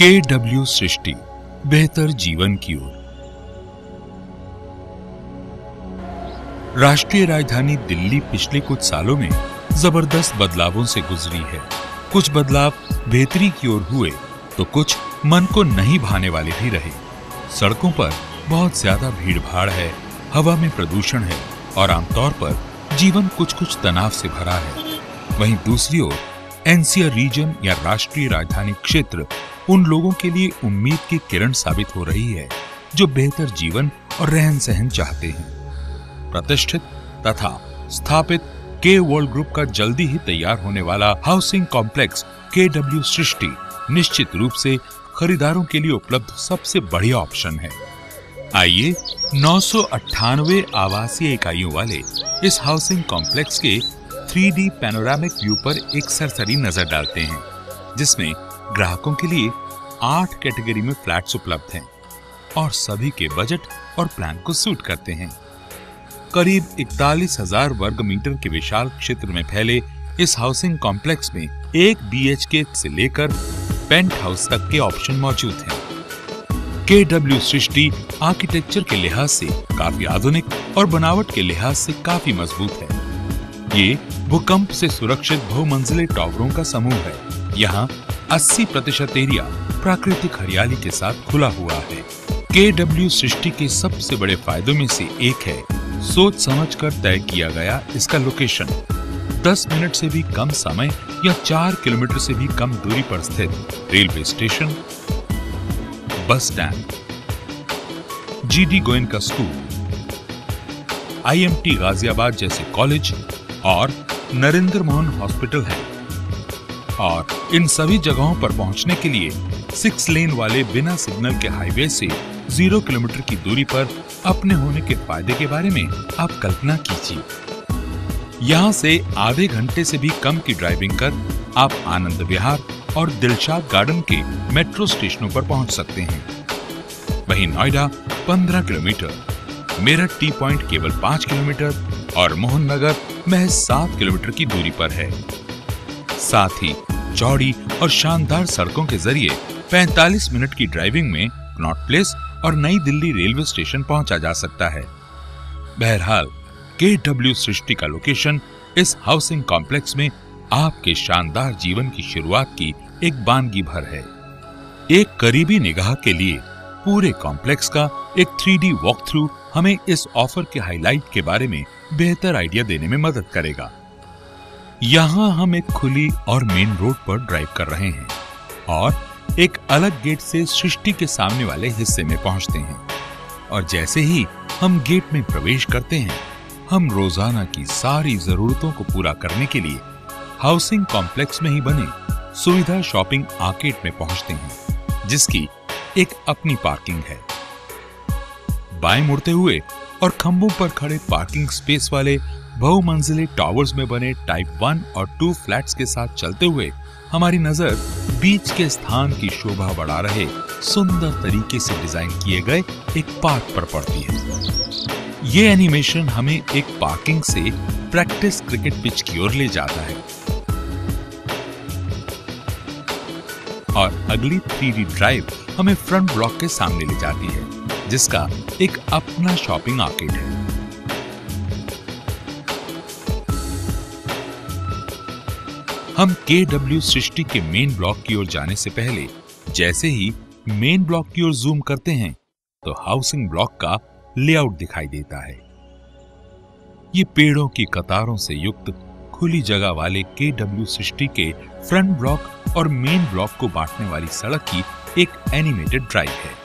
KW सृष्टि, बेहतर जीवन की ओर। राष्ट्रीय राजधानी दिल्ली पिछले कुछ सालों में जबरदस्त बदलावों से गुजरी है। कुछ बदलाव बेहतरी की ओर हुए तो कुछ मन को नहीं भाने वाले भी रहे। सड़कों पर बहुत ज्यादा भीड़ भाड़ है, हवा में प्रदूषण है और आमतौर पर जीवन कुछ कुछ तनाव से भरा है। वहीं दूसरी ओर एनसीआर रीजन या राष्ट्रीय राजधानी क्षेत्र उन लोगों के लिए उम्मीद की किरण साबित हो रही है जो बेहतर जीवन और रहन सहन चाहते हैं। प्रतिष्ठित तथा स्थापित के वर्ल्ड ग्रुप का जल्दी ही तैयार होने वाला हाउसिंग कॉम्प्लेक्स KW सृष्टि निश्चित रूप से खरीदारों के लिए उपलब्ध सबसे बढ़िया ऑप्शन है। आइए 998 आवासीय इकाइयों वाले इस हाउसिंग कॉम्प्लेक्स के 3D पैनोरामिक व्यू पर एक सरसरी नजर डालते हैं, जिसमें ग्राहकों के लिए 8 कैटेगरी में फ्लैट्स उपलब्ध हैं और सभी के बजट और प्लान को सूट करते हैं। करीब 41,000 वर्ग मीटर के विशाल क्षेत्र में फैले इस हाउसिंग कॉम्प्लेक्स में 1 BHK से लेकर पेंट हाउस तक के ऑप्शन मौजूद हैं। KW सृष्टि आर्किटेक्चर के लिहाज से काफी आधुनिक और बनावट के लिहाज से काफी मजबूत है। ये भूकंप से सुरक्षित बहुमंजिले टावरों का समूह है। यहाँ 80% एरिया प्राकृतिक हरियाली के साथ खुला हुआ है। KW सृष्टि के सबसे बड़े फायदों में से एक है सोच समझकर तय किया गया इसका लोकेशन। 10 मिनट से भी कम समय या 4 किलोमीटर से भी कम दूरी पर स्थित railway station, bus stand, GD Goenka school, IMT Ghaziabad जैसे कॉलेज और नरेंद्र मोहन हॉस्पिटल है। और इन सभी जगहों पर पहुंचने के लिए 6 लेन वाले बिना सिग्नल के हाईवे से 0 किलोमीटर की दूरी पर अपने होने के फायदे के बारे में आप कल्पना कीजिए। यहाँ से आधे घंटे से भी कम की ड्राइविंग कर आप आनंद विहार और दिलशाद गार्डन के मेट्रो स्टेशनों पर पहुंच सकते हैं। वहीं Noida 15 kilometre, Meerut T point केवल 5 किलोमीटर और मोहन नगर महज 7 किलोमीटर की दूरी पर है। साथ ही चौड़ी और शानदार सड़कों के जरिए 45 मिनट की ड्राइविंग में कनॉट प्लेस और नई दिल्ली रेलवे स्टेशन पहुंचा जा सकता है। बहरहाल KW सृष्टि का लोकेशन इस हाउसिंग कॉम्प्लेक्स में आपके शानदार जीवन की शुरुआत की एक बानगी भर है। एक करीबी निगाह के लिए पूरे कॉम्प्लेक्स का एक 3D वॉक थ्रू हमें इस ऑफर के हाईलाइट के बारे में बेहतर आइडिया देने में मदद करेगा। यहाँ हम एक खुली और मेन रोड पर ड्राइव कर रहे हैं और एक अलग गेट से सृष्टि के सामने वाले हिस्से में पहुंचते हैं। और जैसे ही हम गेट में प्रवेश करते हैं, हम रोजाना की सारी जरूरतों को पूरा करने के लिए हाउसिंग कॉम्प्लेक्स में ही बने सुविधा शॉपिंग आर्केड में पहुंचते हैं, जिसकी एक अपनी पार्किंग है। बाएं मुड़ते हुए और खंभों पर खड़े पार्किंग स्पेस वाले बहुमंजिले टावर्स में बने टाइप 1 और 2 फ्लैट्स के साथ चलते हुए हमारी नजर बीच के स्थान की शोभा बढ़ा रहे सुंदर तरीके से डिजाइन किए गए एक पार्क पर पड़ती है। ये एनिमेशन हमें एक पार्किंग से प्रैक्टिस क्रिकेट पिच की ओर ले जाता है और अगली 3D ड्राइव हमें फ्रंट ब्लॉक के सामने ले जाती है, जिसका एक अपना शॉपिंग आर्केड है। हम KW सृष्टि के मेन ब्लॉक की ओर जाने से पहले जैसे ही मेन ब्लॉक की ओर जूम करते हैं तो हाउसिंग ब्लॉक का लेआउट दिखाई देता है। ये पेड़ों की कतारों से युक्त खुली जगह वाले KW सृष्टि के फ्रंट ब्लॉक और मेन ब्लॉक को बांटने वाली सड़क की एक एनिमेटेड ड्राइव है।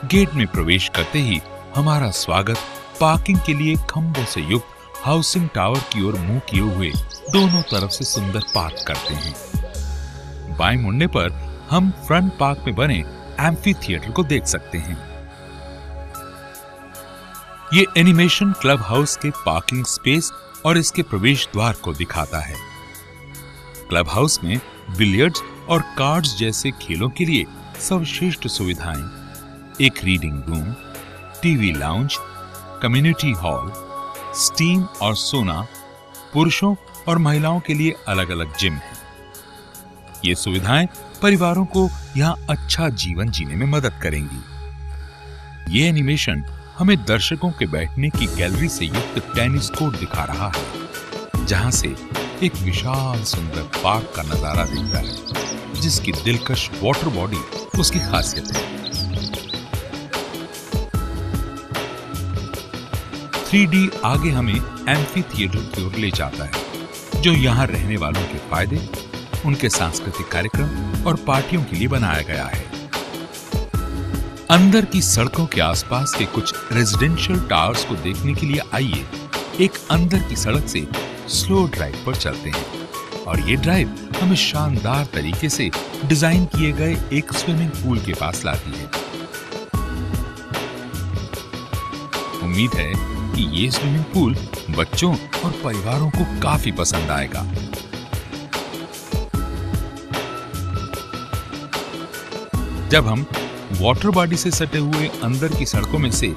गेट में प्रवेश करते ही हमारा स्वागत पार्किंग के लिए खंभों से युक्त हाउसिंग टावर की ओर मुंह किए हुए दोनों तरफ से सुंदर पार्क करते हैं। बाएं मुड़ने पर हम फ्रंट पार्क में बने एम्फी थिएटर को देख सकते हैं। ये एनिमेशन क्लब हाउस के पार्किंग स्पेस और इसके प्रवेश द्वार को दिखाता है। क्लब हाउस में बिलियर्ड्स और कार्ड्स जैसे खेलों के लिए सर्वश्रेष्ठ सुविधाएं, एक reading room, TV lounge, community hall, steam और सोना, पुरुषों और महिलाओं के लिए अलग-अलग जिम है। ये सुविधाएं परिवारों को यहाँ अच्छा जीवन जीने में मदद करेंगी। ये एनिमेशन हमें दर्शकों के बैठने की गैलरी से युक्त टेनिस कोर्ट दिखा रहा है, जहां से एक विशाल सुंदर पार्क का नजारा दिखता है, जिसकी दिलकश वाटर बॉडी उसकी खासियत है। 3D आगे हमें एम्फी थिएटर की ओर ले जाता है, जो यहाँ रहने वालों के फायदे, उनके सांस्कृतिक कार्यक्रम और पार्टियों के लिए बनाया गया है। अंदर की सड़कों के आसपास के कुछ रेजिडेंशियल टावर्स को देखने के लिए आइए एक अंदर की सड़क से स्लो ड्राइव पर चलते हैं और ये ड्राइव हमें शानदार तरीके से डिजाइन किए गए एक स्विमिंग पूल के पास लाती है। उम्मीद है कि ये स्विमिंग पूल बच्चों और परिवारों को काफी पसंद आएगा। जब हम वाटर बॉडी से सटे हुए अंदर की सड़कों में से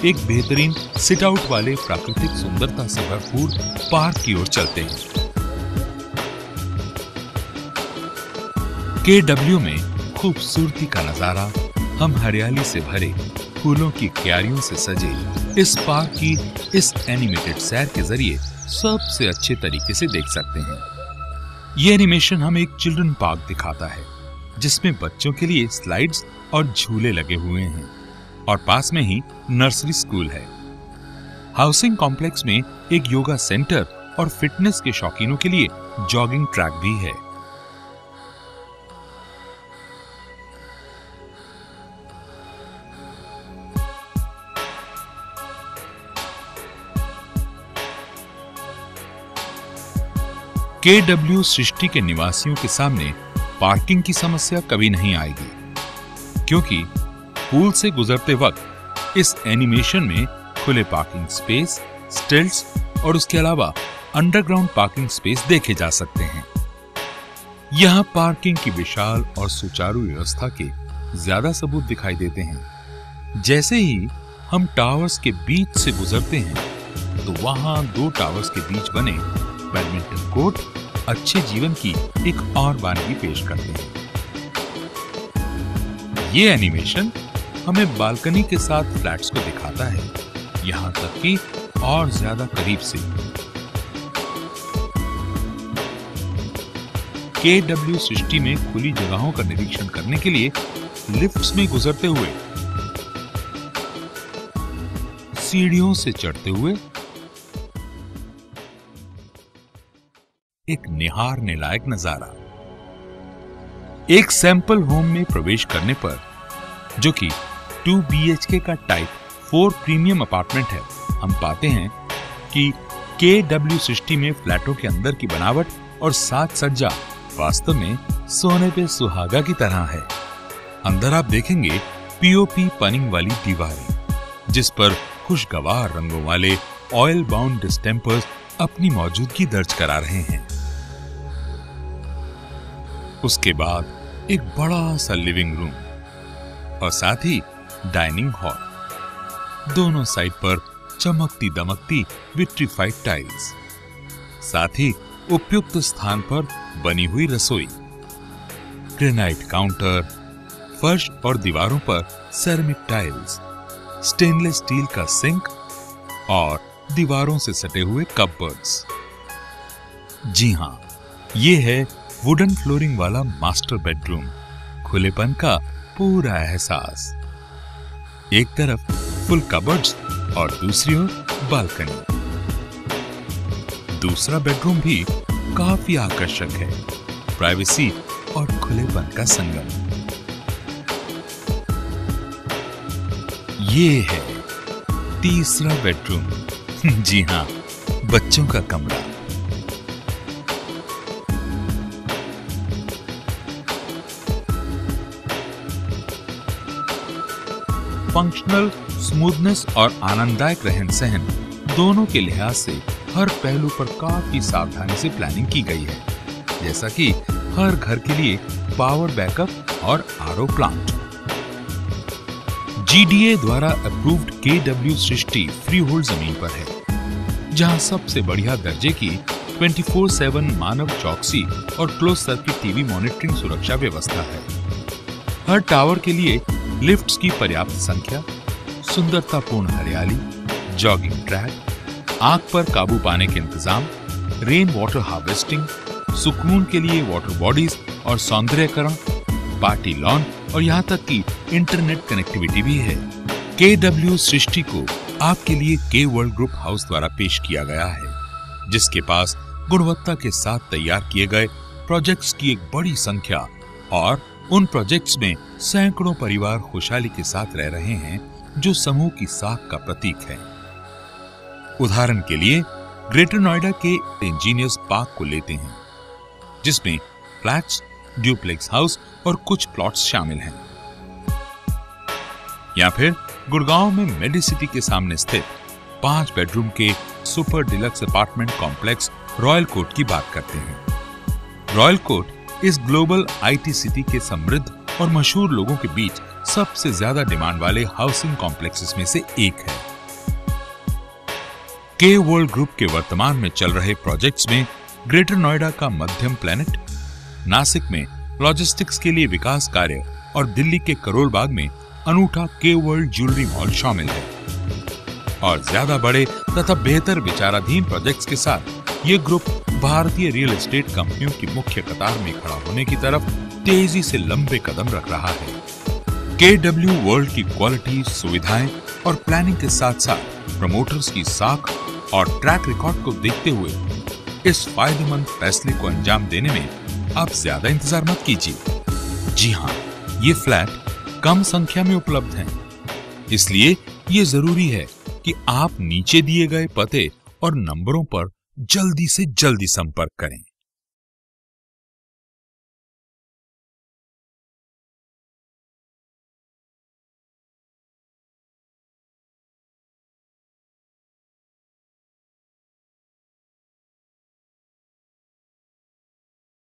एक बेहतरीन सिट आउट वाले प्राकृतिक सुंदरता से भरपूर पार्क की ओर चलते हैं। KW में खूबसूरती का नजारा हम हरियाली से भरे फूलों की क्यारियों से सजे इस पार्क की इस एनिमेटेड सैर के जरिए सबसे अच्छे तरीके से देख सकते हैं। ये एनिमेशन हमें एक चिल्ड्रन पार्क दिखाता है, जिसमें बच्चों के लिए स्लाइड्स और झूले लगे हुए हैं और पास में ही नर्सरी स्कूल है। हाउसिंग कॉम्प्लेक्स में एक योगा सेंटर और फिटनेस के शौकीनों के लिए जॉगिंग ट्रैक भी है। KW सृष्टि के निवासियों के सामने पार्किंग की समस्या कभी नहीं आएगी, क्योंकि पूल से गुजरते वक्त इस एनिमेशन में खुले पार्किंग स्पेस, स्टिल्ट्स और उसके अलावा अंडरग्राउंड पार्किंग स्पेस देखे जा सकते हैं। यहां पार्किंग की विशाल और सुचारू व्यवस्था के ज्यादा सबूत दिखाई देते हैं। जैसे ही हम टावर्स के बीच से गुजरते हैं, तो वहां दो टावर्स के बीच बने बैडमिंटन कोर्ट अच्छे जीवन की एक और वानगी पेश करते हैं। ये एनिमेशन हमें बालकनी के साथ फ्लैट्स को दिखाता है, यहां तक कि और ज्यादा करीब से। KW सृष्टि में खुली जगहों का निरीक्षण करने के लिए लिफ्ट्स में गुजरते हुए, सीढ़ियों से चढ़ते हुए एक निहारने लायक नजारा। एक सैंपल होम में प्रवेश करने पर, जो कि 2 BHK का टाइप 4 प्रीमियम अपार्टमेंट है, हम पाते हैं कि KW सृष्टि में फ्लैटों के अंदर की बनावट और साज सज्जा वास्तव में सोने पे सुहागा की तरह है। अंदर आप देखेंगे POP पनिंग वाली दीवारें, जिस पर खुशगवार रंगों वाले ऑयल बाउंड डिस्टेंपर्स अपनी मौजूदगी दर्ज करा रहे हैं। उसके बाद एक बड़ा सा लिविंग रूम और साथ ही डाइनिंग हॉल, दोनों साइड पर चमकती दमकती विट्रीफाइड टाइल्स, साथ ही उपयुक्त स्थान पर बनी हुई रसोई, ग्रेनाइट काउंटर, फर्श और दीवारों पर सेरेमिक टाइल्स, स्टेनलेस स्टील का सिंक और दीवारों से सटे हुए कपबोर्ड्स। जी हां, ये है वुडन फ्लोरिंग वाला मास्टर बेडरूम, खुलेपन का पूरा एहसास। एक तरफ फुल कबर्ड्स और दूसरी ओर बालकनी। दूसरा बेडरूम भी काफी आकर्षक है, प्राइवेसी और खुलेपन का संगम। ये है तीसरा बेडरूम, जी हां, बच्चों का कमरा। फंक्शनल, स्मूथनेस और आनंददायक रहन सहन दोनों के लिहाज से हर पहलू पर काफी सावधानी से प्लानिंग की गई है, जैसा कि हर घर के लिए पावर बैकअप और RO प्लांट। GDA द्वारा अप्रूव्ड KW सृष्टि फ्री होल्ड जमीन पर है, जहां सबसे बढ़िया दर्जे की 24/7 मानव चौकसी और क्लोज सर्किट टीवी मॉनिटरिंग सुरक्षा व्यवस्था है। हर टावर के लिए लिफ्ट्स की पर्याप्त संख्या, सुंदरतापूर्ण हरियाली, जॉगिंग ट्रैक, आग पर काबू पाने के इंतजाम, रेन वाटर हार्वेस्टिंग, सुकून के लिए वाटर बॉडीज और सौंदर्यकरण, पार्टी लॉन और यहाँ तक कि इंटरनेट कनेक्टिविटी भी है। KW सृष्टि को आपके लिए के वर्ल्ड ग्रुप हाउस द्वारा पेश किया गया है, जिसके पास गुणवत्ता के साथ तैयार किए गए प्रोजेक्ट्स की एक बड़ी संख्या और उन प्रोजेक्ट्स में सैकड़ों परिवार खुशहाली के साथ रह रहे हैं, जो समूह की साख का प्रतीक है। उदाहरण के लिए ग्रेटर नोएडा के इंजीनियर्स पार्क को लेते हैं, जिसमें फ्लैट्स, ड्यूप्लेक्स हाउस और कुछ प्लॉट्स शामिल हैं। या फिर गुड़गांव में मेडिसिटी के सामने स्थित 5 बेडरूम के super deluxe apartment complex royal court की बात करते हैं। रॉयल कोर्ट इस ग्लोबल IT सिटी के समृद्ध और मशहूर लोगों के बीच सबसे ज्यादा डिमांड वाले हाउसिंग कॉम्प्लेक्सेस में से एक है। के वर्ल्ड ग्रुप के वर्तमान में चल रहे प्रोजेक्ट्स में ग्रेटर नोएडा का मध्यम प्लैनेट, नासिक में लॉजिस्टिक्स के लिए विकास कार्य और दिल्ली के करोल बाग में अनूठा के वर्ल्ड ज्वेलरी मॉल शामिल है। और ज्यादा बड़े तथा बेहतर विचाराधीन प्रोजेक्ट्स के साथ ये ग्रुप भारतीय रियल एस्टेट कंपनियों की मुख्य कतार में खड़ा होने की तरफ तेजी से लंबे कदम रख रहा है। KW वर्ल्ड की क्वालिटी, सुविधाएं और प्लानिंग के साथ साथ प्रमोटर्स की साख और ट्रैक रिकॉर्ड को देखते हुए इस फायदेमंद फैसले को अंजाम देने में आप ज्यादा इंतजार मत कीजिए। जी हाँ, ये फ्लैट कम संख्या में उपलब्ध हैं, इसलिए ये जरूरी है कि आप नीचे दिए गए पते और नंबरों पर जल्दी से जल्दी संपर्क करें।